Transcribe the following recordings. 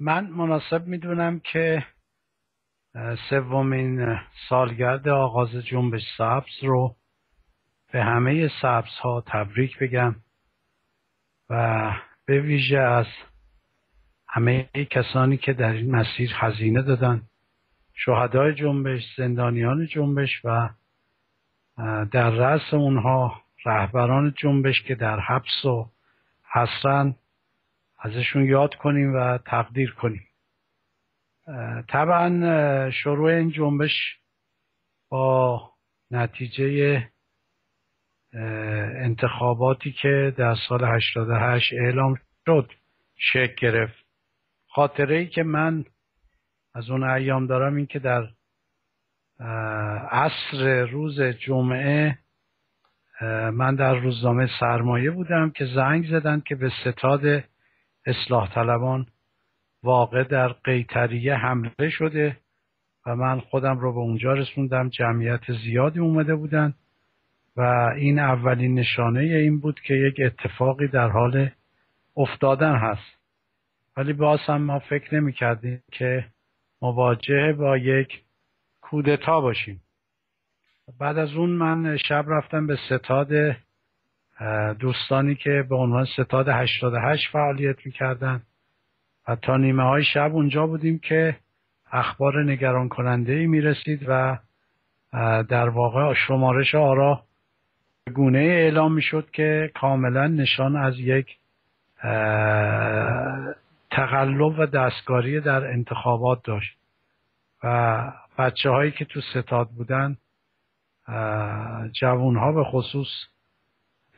من مناسب میدونم که سومین سالگرد آغاز جنبش سبز رو به همه سبزها تبریک بگم و به ویژه از همه کسانی که در این مسیر هزینه دادن، شهدای جنبش، زندانیان جنبش و در رأس اونها رهبران جنبش که در حبس و حسرن، ازشون یاد کنیم و تقدیر کنیم. طبعا شروع این جنبش با نتیجه انتخاباتی که در سال 88 اعلام شد شکل گرفت. خاطره ای که من از اون ایام دارم این که در عصر روز جمعه من در روزنامه سرمایه بودم که زنگ زدن که به ستاد اصلاح طلبان واقع در قیطریه حمله شده و من خودم رو به اونجا رسوندم. جمعیت زیادی اومده بودن و این اولین نشانه این بود که یک اتفاقی در حال افتادن هست، ولی باز هم ما فکر نمی کردیم که مواجه با یک کودتا باشیم. بعد از اون من شب رفتم به ستاد دوستانی که به عنوان ستاد 88 فعالیت میکردن و تا نیمه های شب اونجا بودیم که اخبار نگران کننده ای میرسید و در واقع شمارش آرا گونه اعلام میشد که کاملا نشان از یک تقلب و دستکاری در انتخابات داشت و بچه هایی که تو ستاد بودن، جوان ها به خصوص،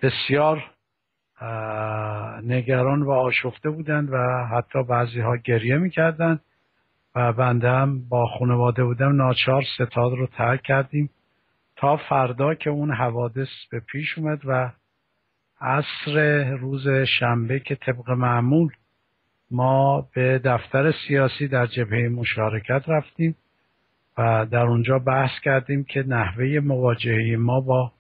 بسیار نگران و آشفته بودند و حتی بعضی ها گریه میکردند و بنده هم با خانواده بودم ناچار ستاد رو ترک کردیم تا فردا که اون حوادث به پیش اومد و عصر روز شنبه که طبق معمول ما به دفتر سیاسی در جبهه مشارکت رفتیم و در اونجا بحث کردیم که نحوه مواجهه ما با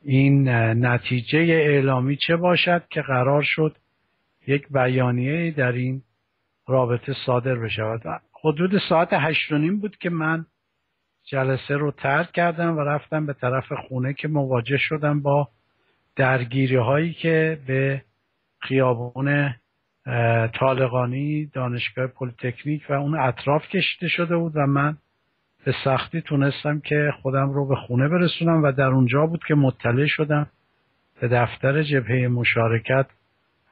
این نتیجه اعلامی چه باشد که قرار شد یک بیانیه در این رابطه صادر بشود. حدود ساعت 8:30 بود که من جلسه رو ترک کردم و رفتم به طرف خونه که مواجه شدم با درگیری هایی که به خیابان طالقانی، دانشگاه پلی‌تکنیک و اون اطراف کشیده شده بود و من به سختی تونستم که خودم رو به خونه برسونم و در اونجا بود که مطلع شدم به دفتر جبهه مشارکت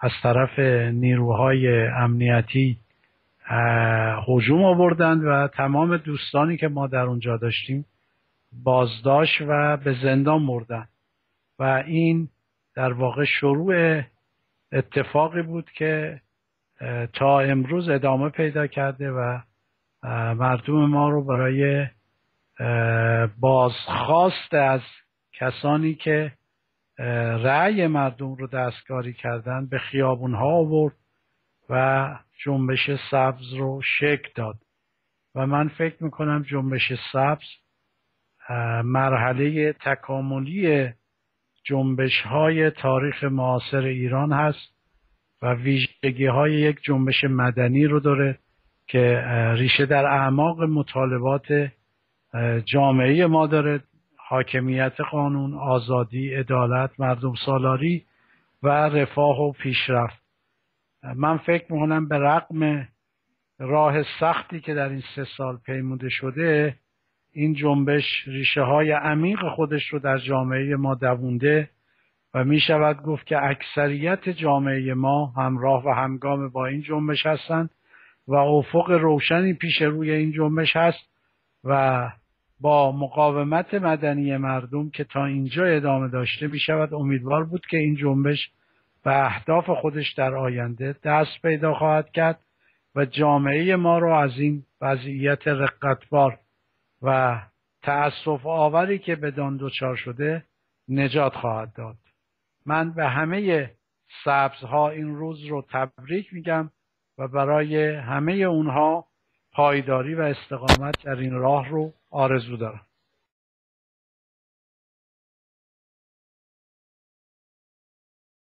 از طرف نیروهای امنیتی هجوم آوردند و تمام دوستانی که ما در اونجا داشتیم بازداشت و به زندان بردند و این در واقع شروع اتفاقی بود که تا امروز ادامه پیدا کرده و مردم ما رو برای بازخواست از کسانی که رأی مردم رو دستکاری کردن به خیابونها آورد و جنبش سبز رو شکل داد و من فکر میکنم جنبش سبز مرحله تکاملی جنبش های تاریخ معاصر ایران هست و ویژگی های یک جنبش مدنی رو داره که ریشه در اعماق مطالبات جامعه ما داره: حاکمیت قانون، آزادی، عدالت، مردم سالاری و رفاه و پیشرفت. من فکر میکنم به رغم راه سختی که در این 3 سال پیموده شده، این جنبش ریشه های عمیق خودش رو در جامعه ما دوونده و می شود گفت که اکثریت جامعه ما همراه و همگام با این جنبش هستند و افق روشنی پیش روی این جنبش هست و با مقاومت مدنی مردم که تا اینجا ادامه داشته می شود امیدوار بود که این جنبش به اهداف خودش در آینده دست پیدا خواهد کرد و جامعه ما رو از این وضعیت رقتبار و تأسف آوری که بدان دچار شده نجات خواهد داد. من به همه سبزها این روز رو تبریک میگم و برای همه اونها پایداری و استقامت در این راه رو آرزو دارم.